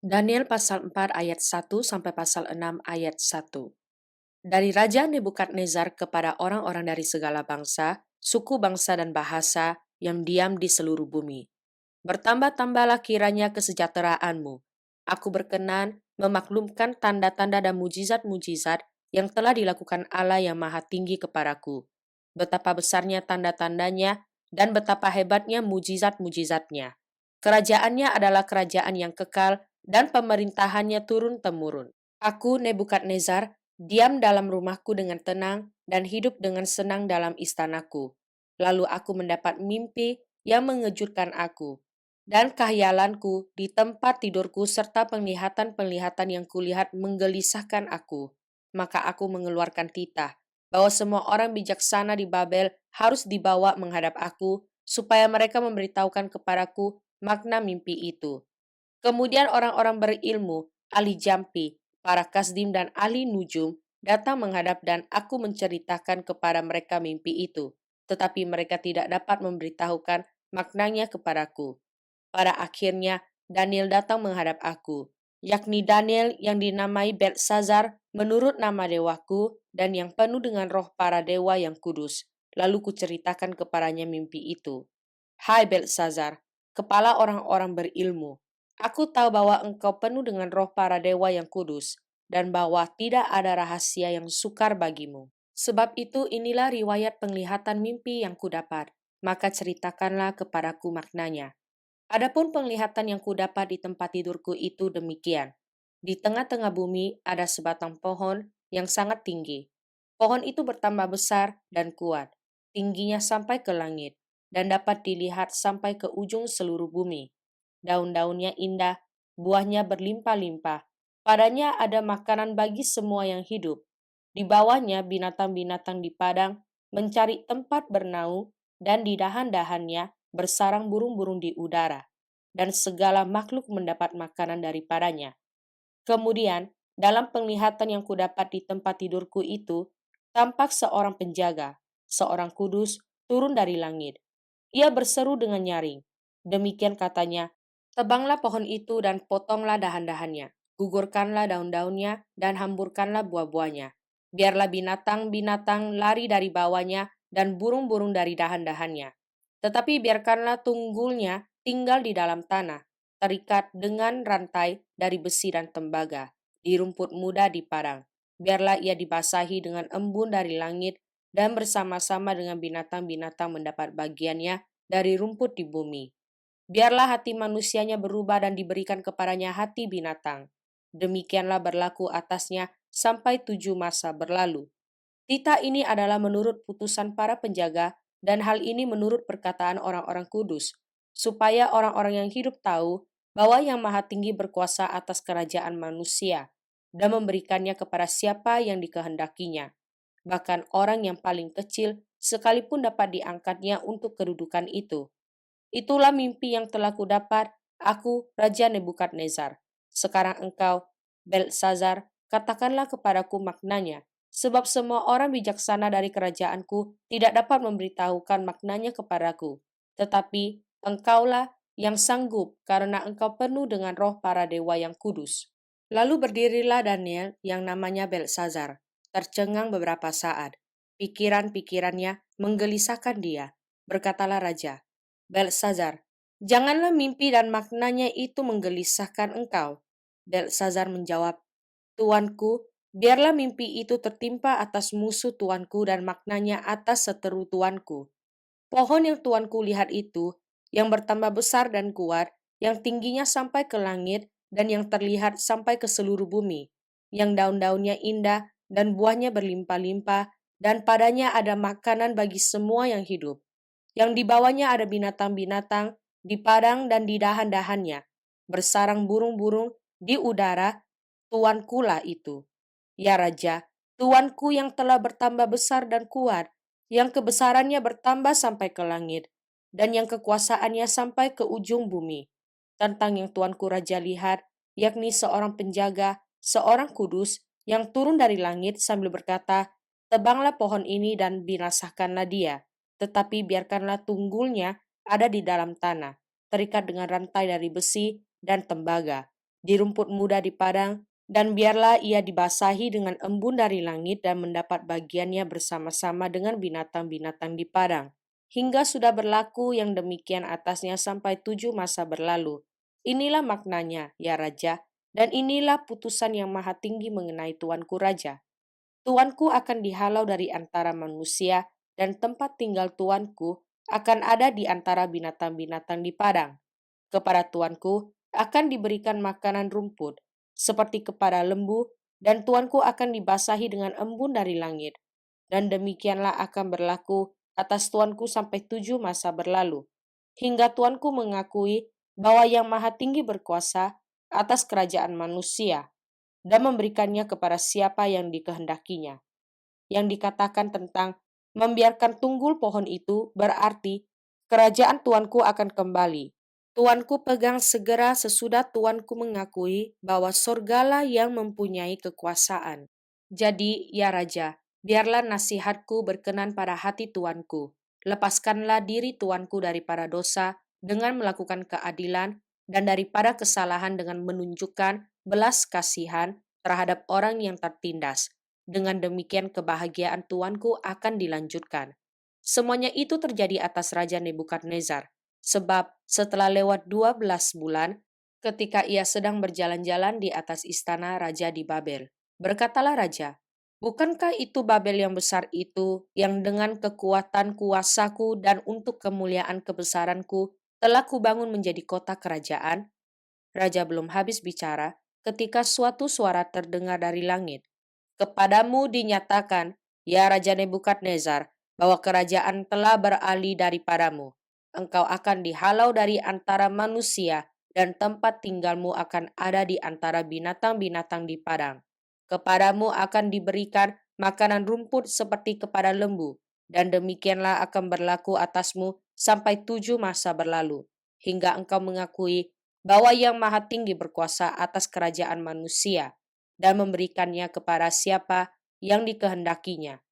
Daniel pasal 4 ayat 1 sampai pasal 6 ayat 1. Dari Raja Nebukadnezar kepada orang-orang dari segala bangsa, suku bangsa dan bahasa yang diam di seluruh bumi. Bertambah-tambahlah kiranya kesejahteraanmu. Aku berkenan memaklumkan tanda-tanda dan mujizat-mujizat yang telah dilakukan Allah yang Maha Tinggi kepadaku. Betapa besarnya tanda-tandanya dan betapa hebatnya mujizat-mujizatnya. Kerajaannya adalah kerajaan yang kekal dan pemerintahannya turun-temurun. Aku, Nebukadnezar, diam dalam rumahku dengan tenang dan hidup dengan senang dalam istanaku. Lalu aku mendapat mimpi yang mengejutkan aku, dan khayalanku di tempat tidurku serta penglihatan-penglihatan yang kulihat menggelisahkan aku. Maka aku mengeluarkan titah bahwa semua orang bijaksana di Babel harus dibawa menghadap aku, supaya mereka memberitahukan kepadaku makna mimpi itu. Kemudian orang-orang berilmu, ahli jampi, para kasdim dan ahli nujum datang menghadap dan aku menceritakan kepada mereka mimpi itu, tetapi mereka tidak dapat memberitahukan maknanya kepadaku. Pada akhirnya Daniel datang menghadap aku, yakni Daniel yang dinamai Belsazar menurut nama dewaku dan yang penuh dengan roh para dewa yang kudus. Lalu kuceritakan kepadanya mimpi itu. Hai Belsazar, kepala orang-orang berilmu, aku tahu bahwa engkau penuh dengan roh para dewa yang kudus, dan bahwa tidak ada rahasia yang sukar bagimu. Sebab itu inilah riwayat penglihatan mimpi yang kudapat, maka ceritakanlah kepadaku maknanya. Adapun penglihatan yang kudapat di tempat tidurku itu demikian. Di tengah-tengah bumi ada sebatang pohon yang sangat tinggi. Pohon itu bertambah besar dan kuat, tingginya sampai ke langit, dan dapat dilihat sampai ke ujung seluruh bumi. Daun-daunnya indah, buahnya berlimpah-limpah. Padanya ada makanan bagi semua yang hidup. Di bawahnya binatang-binatang di padang mencari tempat bernaung, dan di dahan-dahannya bersarang burung-burung di udara, dan segala makhluk mendapat makanan daripadanya. Kemudian, dalam penglihatan yang kudapat di tempat tidurku itu, tampak seorang penjaga, seorang kudus, turun dari langit. Ia berseru dengan nyaring. Demikian katanya, tebanglah pohon itu dan potonglah dahan-dahannya, gugurkanlah daun-daunnya dan hamburkanlah buah-buahnya. Biarlah binatang-binatang lari dari bawahnya dan burung-burung dari dahan-dahannya. Tetapi biarkanlah tunggulnya tinggal di dalam tanah, terikat dengan rantai dari besi dan tembaga, di rumput muda di padang. Biarlah ia dibasahi dengan embun dari langit, dan bersama-sama dengan binatang-binatang mendapat bagiannya dari rumput di bumi. Biarlah hati manusianya berubah dan diberikan kepadanya hati binatang. Demikianlah berlaku atasnya sampai 7 masa berlalu. Titah ini adalah menurut putusan para penjaga, dan hal ini menurut perkataan orang-orang kudus, supaya orang-orang yang hidup tahu bahwa Yang Maha Tinggi berkuasa atas kerajaan manusia, dan memberikannya kepada siapa yang dikehendakinya. Bahkan orang yang paling kecil sekalipun dapat diangkatnya untuk kedudukan itu. Itulah mimpi yang telah kudapat, aku, Raja Nebukadnezar. Sekarang engkau, Belsazar, katakanlah kepadaku maknanya, sebab semua orang bijaksana dari kerajaanku tidak dapat memberitahukan maknanya kepadaku. Tetapi engkaulah yang sanggup, karena engkau penuh dengan roh para dewa yang kudus. Lalu berdirilah Daniel yang namanya Belsazar, tercengang beberapa saat. Pikiran-pikirannya menggelisahkan dia. Berkatalah raja, Belsazar, janganlah mimpi dan maknanya itu menggelisahkan engkau. Belsazar menjawab, Tuanku, biarlah mimpi itu tertimpa atas musuh tuanku dan maknanya atas seteru tuanku. Pohon yang tuanku lihat itu, yang bertambah besar dan kuat, yang tingginya sampai ke langit dan yang terlihat sampai ke seluruh bumi, yang daun-daunnya indah dan buahnya berlimpah-limpah, dan padanya ada makanan bagi semua yang hidup. Yang di bawahnya ada binatang-binatang di padang dan di dahan-dahannya, bersarang burung-burung di udara, tuankulah itu. Ya Raja, tuanku yang telah bertambah besar dan kuat, yang kebesarannya bertambah sampai ke langit, dan yang kekuasaannya sampai ke ujung bumi. Tentang yang tuanku Raja lihat, yakni seorang penjaga, seorang kudus, yang turun dari langit sambil berkata, tebanglah pohon ini dan binasahkanlah dia, tetapi biarkanlah tunggulnya ada di dalam tanah, terikat dengan rantai dari besi dan tembaga. di rumput muda di padang, dan biarlah ia dibasahi dengan embun dari langit dan mendapat bagiannya bersama-sama dengan binatang-binatang di padang. Hingga sudah berlaku yang demikian atasnya sampai 7 masa berlalu. Inilah maknanya, ya Raja, dan inilah putusan yang maha tinggi mengenai Tuanku Raja. Tuanku akan dihalau dari antara manusia, dan tempat tinggal Tuanku akan ada di antara binatang-binatang di padang. Kepada tuanku akan diberikan makanan rumput, seperti kepada lembu, dan tuanku akan dibasahi dengan embun dari langit. Dan demikianlah akan berlaku atas tuanku sampai 7 masa berlalu, hingga tuanku mengakui bahwa yang maha tinggi berkuasa atas kerajaan manusia, dan memberikannya kepada siapa yang dikehendakinya. Yang dikatakan tentang membiarkan tunggul pohon itu berarti kerajaan tuanku akan kembali. Tuanku pegang segera sesudah tuanku mengakui bahwa sorgalah yang mempunyai kekuasaan. Jadi, ya Raja, biarlah nasihatku berkenan pada hati tuanku. Lepaskanlah diri tuanku daripada dosa dengan melakukan keadilan dan daripada kesalahan dengan menunjukkan belas kasihan terhadap orang yang tertindas. Dengan demikian kebahagiaan tuanku akan dilanjutkan. Semuanya itu terjadi atas Raja Nebukadnezar. Sebab setelah lewat 12 bulan, ketika ia sedang berjalan-jalan di atas istana raja di Babel, berkatalah raja, bukankah itu Babel yang besar itu, yang dengan kekuatan kuasaku dan untuk kemuliaan kebesaranku, telah kubangun menjadi kota kerajaan? Raja belum habis bicara, ketika suatu suara terdengar dari langit. Kepadamu dinyatakan, ya Raja Nebukadnezar, bahwa kerajaan telah beralih daripadamu. Engkau akan dihalau dari antara manusia, dan tempat tinggalmu akan ada di antara binatang-binatang di padang. Kepadamu akan diberikan makanan rumput seperti kepada lembu, dan demikianlah akan berlaku atasmu sampai 7 masa berlalu, hingga engkau mengakui bahwa Yang Maha Tinggi berkuasa atas kerajaan manusia, dan memberikannya kepada siapa yang dikehendakinya.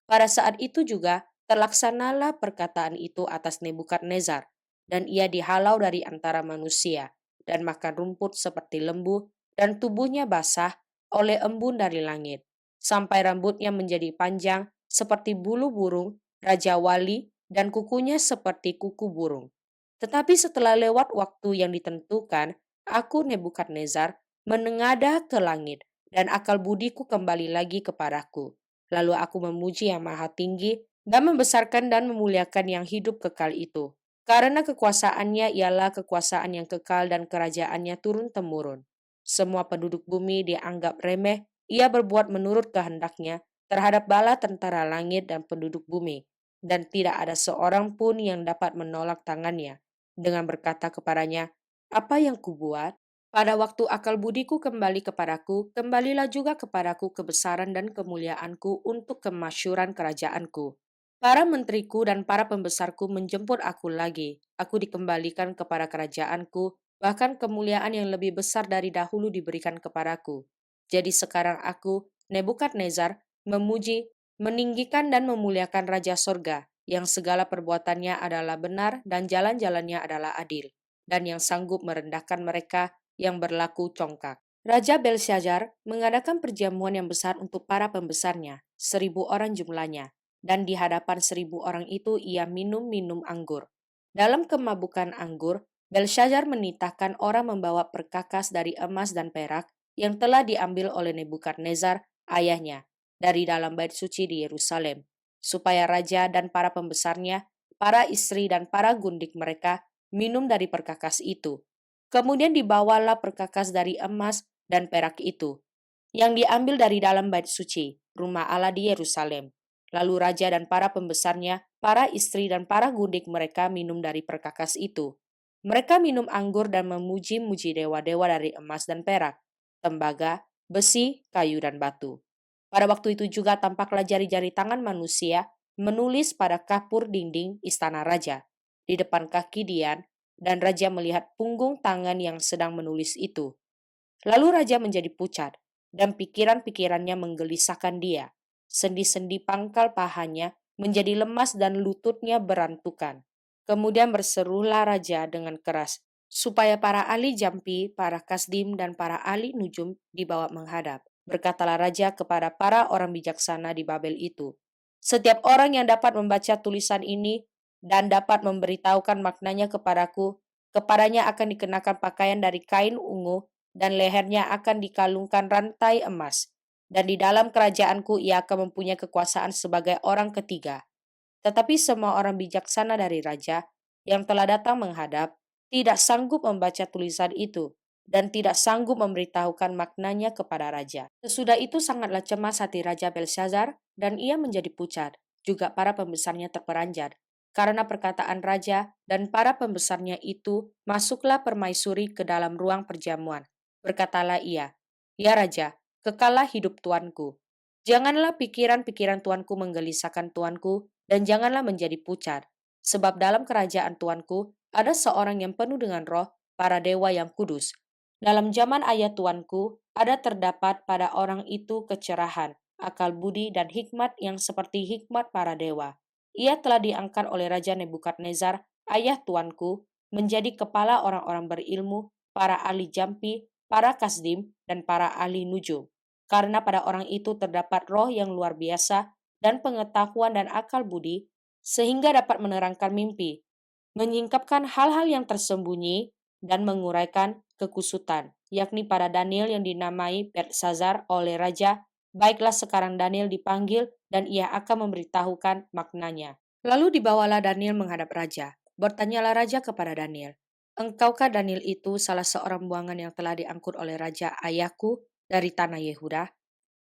Pada saat itu juga terlaksanalah perkataan itu atas Nebukadnezar, dan ia dihalau dari antara manusia, dan makan rumput seperti lembu, dan tubuhnya basah oleh embun dari langit, sampai rambutnya menjadi panjang seperti bulu burung, raja wali, dan kukunya seperti kuku burung. Tetapi setelah lewat waktu yang ditentukan, aku Nebukadnezar menengadah ke langit, dan akal budiku kembali lagi kepadaku. Lalu aku memuji Yang Maha Tinggi dan membesarkan dan memuliakan yang hidup kekal itu. Karena kekuasaannya ialah kekuasaan yang kekal dan kerajaannya turun-temurun. Semua penduduk bumi dianggap remeh, ia berbuat menurut kehendaknya terhadap bala tentara langit dan penduduk bumi. Dan tidak ada seorang pun yang dapat menolak tangannya dengan berkata kepadanya, apa yang kubuat? Pada waktu akal budiku kembali kepadaku, kembalilah juga kepadaku kebesaran dan kemuliaanku untuk kemasyuran kerajaanku. Para menteriku dan para pembesarku menjemput aku lagi. Aku dikembalikan kepada kerajaanku, bahkan kemuliaan yang lebih besar dari dahulu diberikan kepadaku. Jadi sekarang aku, Nebukadnezar, memuji, meninggikan dan memuliakan Raja Sorga, yang segala perbuatannya adalah benar dan jalan-jalannya adalah adil, dan yang sanggup merendahkan mereka yang berlaku congkak. Raja Belshazzar mengadakan perjamuan yang besar untuk para pembesarnya, 1.000 orang jumlahnya, dan di hadapan 1.000 orang itu ia minum anggur. Dalam kemabukan anggur, Belshazzar menitahkan orang membawa perkakas dari emas dan perak yang telah diambil oleh Nebukadnezar, ayahnya, dari dalam bait suci di Yerusalem, supaya raja dan para pembesarnya, para istri dan para gundik mereka minum dari perkakas itu. Kemudian dibawalah perkakas dari emas dan perak itu, yang diambil dari dalam bait suci, rumah Allah di Yerusalem. Lalu raja dan para pembesarnya, para istri dan para gundik mereka minum dari perkakas itu. Mereka minum anggur dan memuji-muji dewa-dewa dari emas dan perak, tembaga, besi, kayu, dan batu. Pada waktu itu juga tampaklah jari-jari tangan manusia menulis pada kapur dinding istana raja, di depan kaki Dian, dan raja melihat punggung tangan yang sedang menulis itu. Lalu raja menjadi pucat, dan pikiran-pikirannya menggelisahkan dia. Sendi-sendi pangkal pahanya menjadi lemas dan lututnya berantukan. Kemudian berserulah raja dengan keras, supaya para ahli jampi, para kasdim, dan para ahli nujum dibawa menghadap. Berkatalah raja kepada para orang bijaksana di Babel itu, "Setiap orang yang dapat membaca tulisan ini dan dapat memberitahukan maknanya kepadaku, kepadanya akan dikenakan pakaian dari kain ungu dan lehernya akan dikalungkan rantai emas. Dan di dalam kerajaanku ia akan mempunyai kekuasaan sebagai orang ketiga." Tetapi semua orang bijaksana dari raja yang telah datang menghadap tidak sanggup membaca tulisan itu dan tidak sanggup memberitahukan maknanya kepada raja. Sesudah itu sangatlah cemas hati Raja Belshazzar dan ia menjadi pucat. Juga para pembesarnya terperanjat. Karena perkataan raja dan para pembesarnya itu, masuklah permaisuri ke dalam ruang perjamuan. Berkatalah ia, "Ya raja, kekallah hidup tuanku. Janganlah pikiran-pikiran tuanku menggelisahkan tuanku dan janganlah menjadi pucat. Sebab dalam kerajaan tuanku ada seorang yang penuh dengan roh, para dewa yang kudus. Dalam zaman ayah tuanku ada terdapat pada orang itu kecerahan, akal budi dan hikmat yang seperti hikmat para dewa. Ia telah diangkat oleh Raja Nebukadnezar, ayah tuanku, menjadi kepala orang-orang berilmu, para ahli jampi, para kasdim, dan para ahli nujum. Karena pada orang itu terdapat roh yang luar biasa dan pengetahuan dan akal budi, sehingga dapat menerangkan mimpi, menyingkapkan hal-hal yang tersembunyi, dan menguraikan kekusutan, yakni pada Daniel yang dinamai Belteshazzar oleh raja. Baiklah sekarang Daniel dipanggil dan ia akan memberitahukan maknanya. Lalu dibawalah Daniel menghadap raja. Bertanyalah raja kepada Daniel, "Engkaukah Daniel itu salah seorang buangan yang telah diangkut oleh raja ayahku dari tanah Yehuda?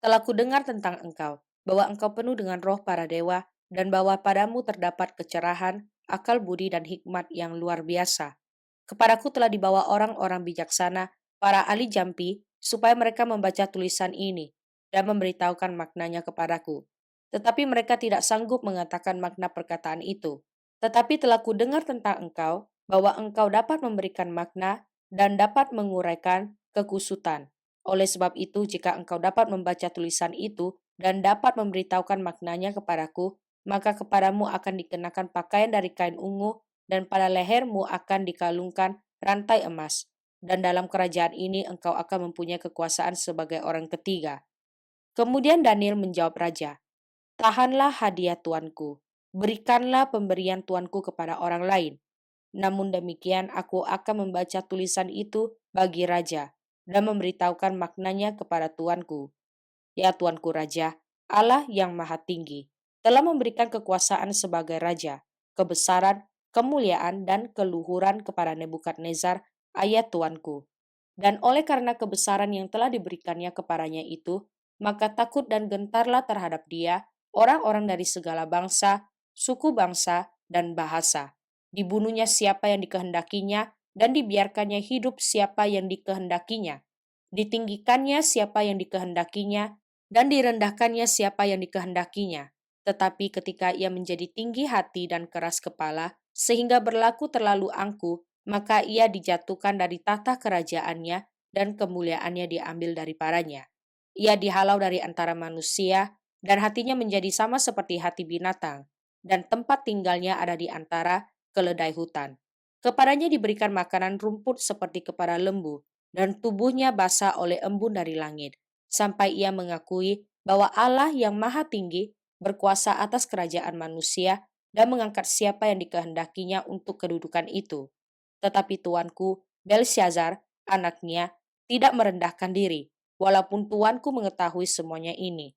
Telah kudengar tentang engkau, bahwa engkau penuh dengan roh para dewa, dan bahwa padamu terdapat kecerahan, akal budi dan hikmat yang luar biasa. Kepadaku telah dibawa orang-orang bijaksana, para ahli jampi, supaya mereka membaca tulisan ini dan memberitahukan maknanya kepadaku. Tetapi mereka tidak sanggup mengatakan makna perkataan itu. Tetapi telah kudengar tentang engkau, bahwa engkau dapat memberikan makna dan dapat menguraikan kekusutan. Oleh sebab itu, jika engkau dapat membaca tulisan itu dan dapat memberitahukan maknanya kepadaku, maka kepadamu akan dikenakan pakaian dari kain ungu dan pada lehermu akan dikalungkan rantai emas. Dan dalam kerajaan ini engkau akan mempunyai kekuasaan sebagai orang ketiga." Kemudian Daniel menjawab raja, "Tahanlah hadiah tuanku, berikanlah pemberian tuanku kepada orang lain. Namun demikian aku akan membaca tulisan itu bagi raja dan memberitahukan maknanya kepada tuanku. Ya tuanku raja, Allah yang maha tinggi telah memberikan kekuasaan sebagai raja, kebesaran, kemuliaan, dan keluhuran kepada Nebukadnezar, ayah tuanku. Dan oleh karena kebesaran yang telah diberikannya kepadanya itu, maka takut dan gentarlah terhadap dia orang-orang dari segala bangsa, suku bangsa, dan bahasa. Dibunuhnya siapa yang dikehendakinya, dan dibiarkannya hidup siapa yang dikehendakinya. Ditinggikannya siapa yang dikehendakinya, dan direndahkannya siapa yang dikehendakinya. Tetapi ketika ia menjadi tinggi hati dan keras kepala, sehingga berlaku terlalu angkuh, maka ia dijatuhkan dari tahta kerajaannya dan kemuliaannya diambil daripadanya. Ia dihalau dari antara manusia dan hatinya menjadi sama seperti hati binatang dan tempat tinggalnya ada di antara keledai hutan. Kepadanya diberikan makanan rumput seperti kepada lembu dan tubuhnya basah oleh embun dari langit sampai ia mengakui bahwa Allah yang maha tinggi berkuasa atas kerajaan manusia dan mengangkat siapa yang dikehendakinya untuk kedudukan itu. Tetapi tuanku, Belshazzar, anaknya, tidak merendahkan diri, walaupun tuanku mengetahui semuanya ini.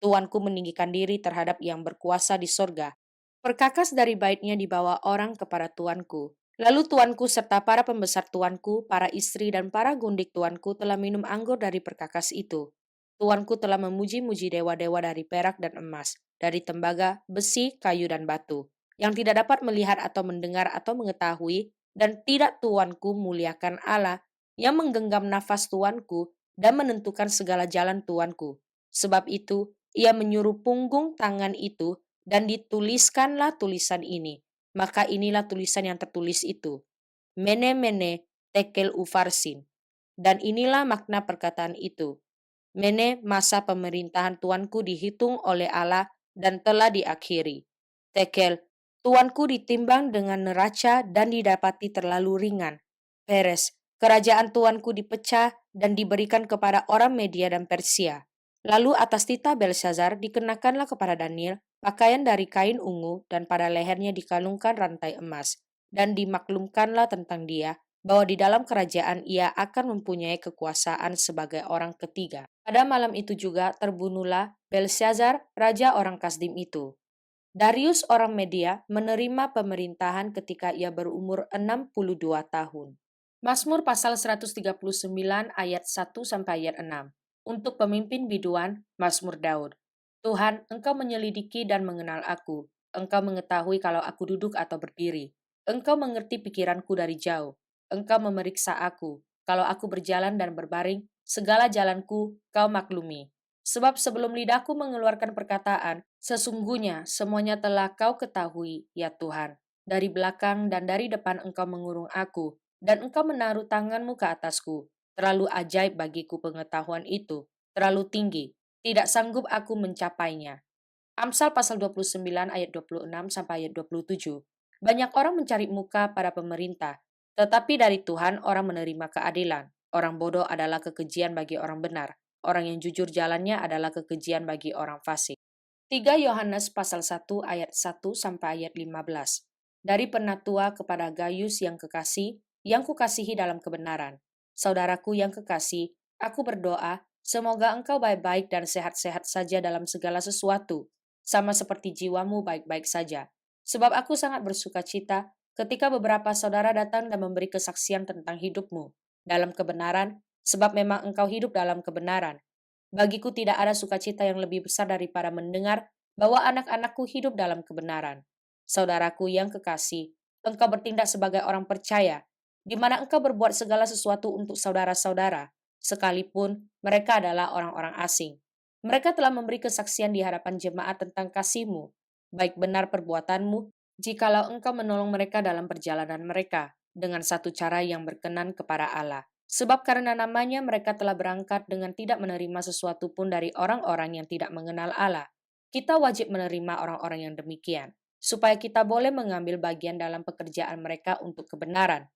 Tuanku meninggikan diri terhadap yang berkuasa di sorga. Perkakas dari baitnya dibawa orang kepada tuanku. Lalu tuanku serta para pembesar tuanku, para istri dan para gundik tuanku telah minum anggur dari perkakas itu. Tuanku telah memuji-muji dewa-dewa dari perak dan emas, dari tembaga, besi, kayu dan batu, yang tidak dapat melihat atau mendengar atau mengetahui, dan tidak tuanku muliakan Allah yang menggenggam nafas tuanku dan menentukan segala jalan tuanku. Sebab itu, ia menyuruh punggung tangan itu dan dituliskanlah tulisan ini. Maka inilah tulisan yang tertulis itu. Mene mene tekel ufarsin. Dan inilah makna perkataan itu. Mene masa pemerintahan tuanku dihitung oleh Allah dan telah diakhiri. Tekel, tuanku ditimbang dengan neraca dan didapati terlalu ringan. Peres, kerajaan tuanku dipecah dan diberikan kepada orang Media dan Persia. Lalu atas titah Belshazzar dikenakanlah kepada Daniel pakaian dari kain ungu dan pada lehernya dikalungkan rantai emas. Dan dimaklumkanlah tentang dia bahwa di dalam kerajaan ia akan mempunyai kekuasaan sebagai orang ketiga. Pada malam itu juga terbunuhlah Belshazzar, raja orang Kasdim itu. Darius orang Media menerima pemerintahan ketika ia berumur 62 tahun. Mazmur pasal 139 ayat 1 sampai ayat 6. Untuk pemimpin biduan, Mazmur Daud. Tuhan, Engkau menyelidiki dan mengenal aku. Engkau mengetahui kalau aku duduk atau berdiri. Engkau mengerti pikiranku dari jauh. Engkau memeriksa aku. Kalau aku berjalan dan berbaring, segala jalanku Kau maklumi. Sebab sebelum lidahku mengeluarkan perkataan, sesungguhnya semuanya telah Kau ketahui, ya Tuhan. Dari belakang dan dari depan Engkau mengurung aku, dan Engkau menaruh tanganmu ke atasku. Terlalu ajaib bagiku pengetahuan itu, terlalu tinggi, tidak sanggup aku mencapainya. Amsal pasal 29 ayat 26 sampai ayat 27. Banyak orang mencari muka pada pemerintah, tetapi dari Tuhan orang menerima keadilan. Orang bodoh adalah kekejian bagi orang benar. Orang yang jujur jalannya adalah kekejian bagi orang fasik. 3 Yohanes pasal 1 ayat 1 sampai ayat 15. Dari penatua kepada Gayus yang kekasih, yang kukasihi dalam kebenaran. Saudaraku yang kekasih, aku berdoa, semoga engkau baik-baik dan sehat-sehat saja dalam segala sesuatu, sama seperti jiwamu baik-baik saja. Sebab aku sangat bersuka cita ketika beberapa saudara datang dan memberi kesaksian tentang hidupmu dalam kebenaran, sebab memang engkau hidup dalam kebenaran. Bagiku tidak ada sukacita yang lebih besar daripada mendengar bahwa anak-anakku hidup dalam kebenaran. Saudaraku yang kekasih, engkau bertindak sebagai orang percaya, di mana engkau berbuat segala sesuatu untuk saudara-saudara, sekalipun mereka adalah orang-orang asing. Mereka telah memberi kesaksian di hadapan jemaat tentang kasihmu, baik benar perbuatanmu, jikalau engkau menolong mereka dalam perjalanan mereka, dengan satu cara yang berkenan kepada Allah. Sebab karena namanya mereka telah berangkat dengan tidak menerima sesuatu pun dari orang-orang yang tidak mengenal Allah. Kita wajib menerima orang-orang yang demikian, supaya kita boleh mengambil bagian dalam pekerjaan mereka untuk kebenaran.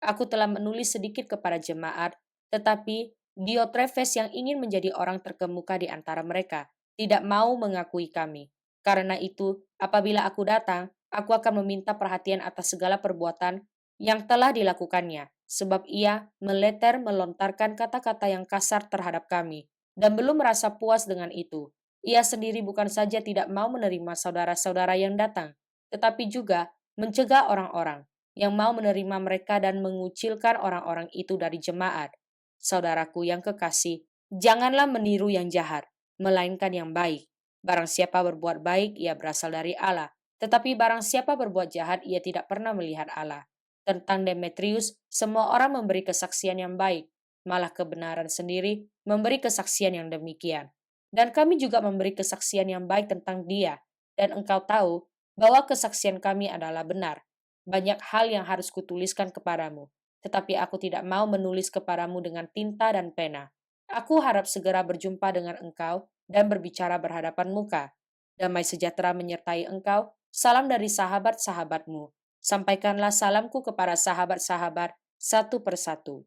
Aku telah menulis sedikit kepada jemaat, tetapi Diotrephes yang ingin menjadi orang terkemuka di antara mereka, tidak mau mengakui kami. Karena itu, apabila aku datang, aku akan meminta perhatian atas segala perbuatan yang telah dilakukannya, sebab ia melontarkan kata-kata yang kasar terhadap kami, dan belum merasa puas dengan itu. Ia sendiri bukan saja tidak mau menerima saudara-saudara yang datang, tetapi juga mencegah orang-orang yang mau menerima mereka dan mengucilkan orang-orang itu dari jemaat. Saudaraku yang kekasih, janganlah meniru yang jahat, melainkan yang baik. Barang siapa berbuat baik, ia berasal dari Allah. Tetapi barang siapa berbuat jahat, ia tidak pernah melihat Allah. Tentang Demetrius, semua orang memberi kesaksian yang baik, malah kebenaran sendiri memberi kesaksian yang demikian. Dan kami juga memberi kesaksian yang baik tentang dia, dan engkau tahu bahwa kesaksian kami adalah benar. Banyak hal yang harus kutuliskan kepadamu, tetapi aku tidak mau menulis kepadamu dengan tinta dan pena. Aku harap segera berjumpa dengan engkau dan berbicara berhadapan muka. Damai sejahtera menyertai engkau, salam dari sahabat-sahabatmu. Sampaikanlah salamku kepada sahabat-sahabat satu persatu.